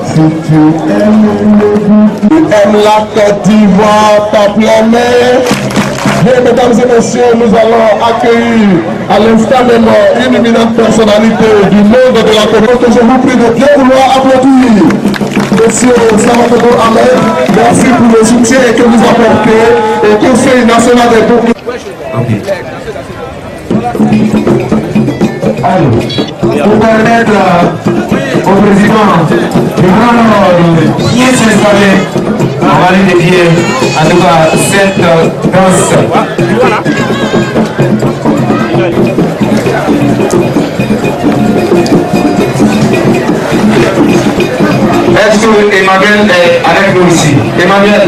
Si tu aimes la Côte d'Ivoire, tape la main. Bien, mesdames et messieurs, nous allons accueillir à l'instant même une éminente personnalité du monde de la communauté. Je vous prie de bien vouloir applaudir Monsieur Salvatore Ahmed. Merci pour le soutien que vous apportez au Conseil national des peuples. Alors, pour permettre au président de bien s'installer, on va aller dédier en tout cas cette danse. Est-ce que Emmanuel est avec nous ici? Emmanuel,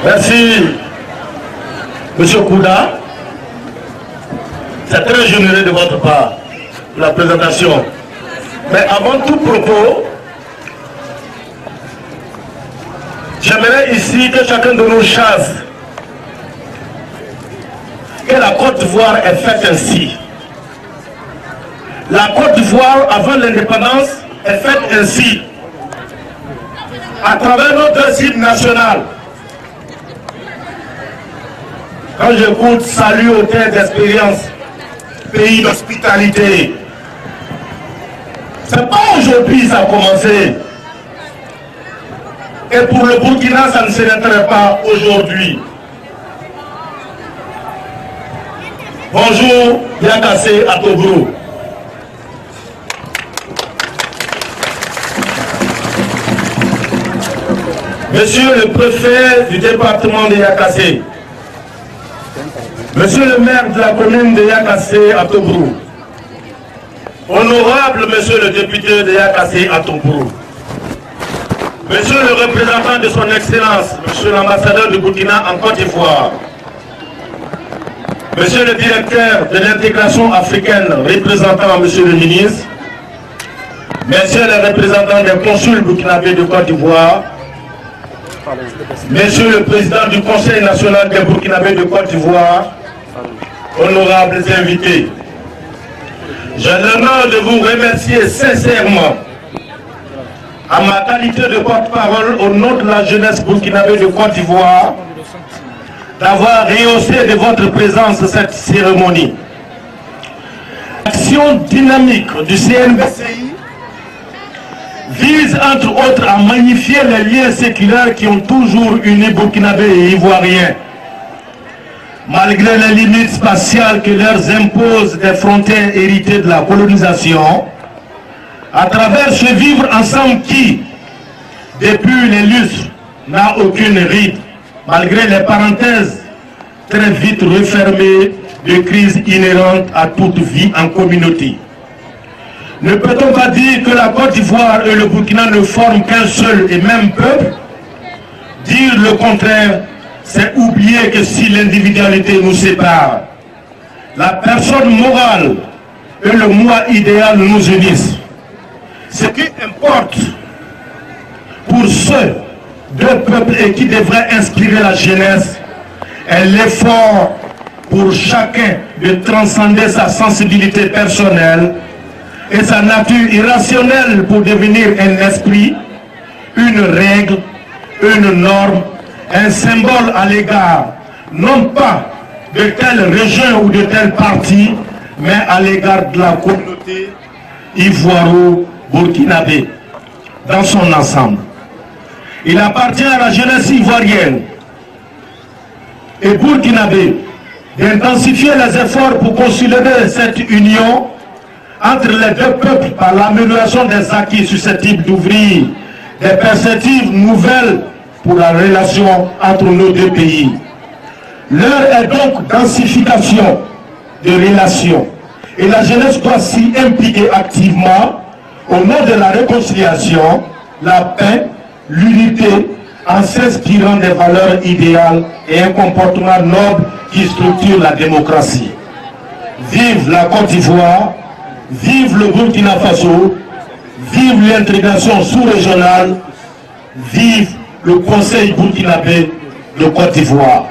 merci, Monsieur Kouda. C'est très généreux de votre part, la présentation. Mais avant tout propos, j'aimerais ici que chacun de nous chasse que la Côte d'Ivoire est faite ainsi. La Côte d'Ivoire, avant l'indépendance, est faite ainsi. À travers notre hymne national. Quand j'écoute salut aux terres d'expérience, pays d'hospitalité, c'est pas aujourd'hui ça a commencé. Et pour le Burkina, ça ne s'arrêterait pas aujourd'hui. Bonjour, Yakassé à Tobrou. Monsieur le préfet du département de Yakassé, Monsieur le maire de la commune de Yakassé à Tobrou, honorable Monsieur le député de Yakassé à Tobrou, Monsieur le représentant de son Excellence, Monsieur l'ambassadeur du Burkina en Côte d'Ivoire, Monsieur le directeur de l'intégration africaine, représentant Monsieur le ministre, Messieurs les représentants des consuls burkinabés de Côte d'Ivoire, Monsieur le président du Conseil national des Burkinabés de Côte d'Ivoire, honorables invités, j'ai l'honneur de vous remercier sincèrement à ma qualité de porte-parole au nom de la jeunesse burkinabé de Côte d'Ivoire d'avoir rehaussé de votre présence cette cérémonie. L'action dynamique du CNBCI vise entre autres à magnifier les liens séculaires qui ont toujours uni Burkinabés et Ivoiriens. Malgré les limites spatiales que leur imposent des frontières héritées de la colonisation, à travers ce vivre ensemble qui, depuis les lustres, n'a aucune ride, malgré les parenthèses très vite refermées de crises inhérentes à toute vie en communauté. Ne peut-on pas dire que la Côte d'Ivoire et le Burkina ne forment qu'un seul et même peuple? Dire le contraire, c'est oublier que si l'individualité nous sépare, la personne morale et le moi idéal nous unissent. Ce qui importe pour ceux deux peuples et qui devrait inspirer la jeunesse est l'effort pour chacun de transcender sa sensibilité personnelle et sa nature irrationnelle pour devenir un esprit, une règle, une norme, un symbole à l'égard, non pas de telle région ou de tel parti, mais à l'égard de la communauté ivoiro-burkinabé dans son ensemble. Il appartient à la jeunesse ivoirienne et burkinabé d'intensifier les efforts pour consolider cette union entre les deux peuples par l'amélioration des acquis susceptibles d'ouvrir des perspectives nouvelles pour la relation entre nos deux pays. L'heure est donc densification de relations et la jeunesse doit s'y impliquer activement au nom de la réconciliation, la paix, l'unité, en s'inspirant des valeurs idéales et un comportement noble qui structure la démocratie. Vive la Côte d'Ivoire, vive le Burkina Faso, vive l'intégration sous-régionale, vive le Conseil burkinabé de Côte d'Ivoire.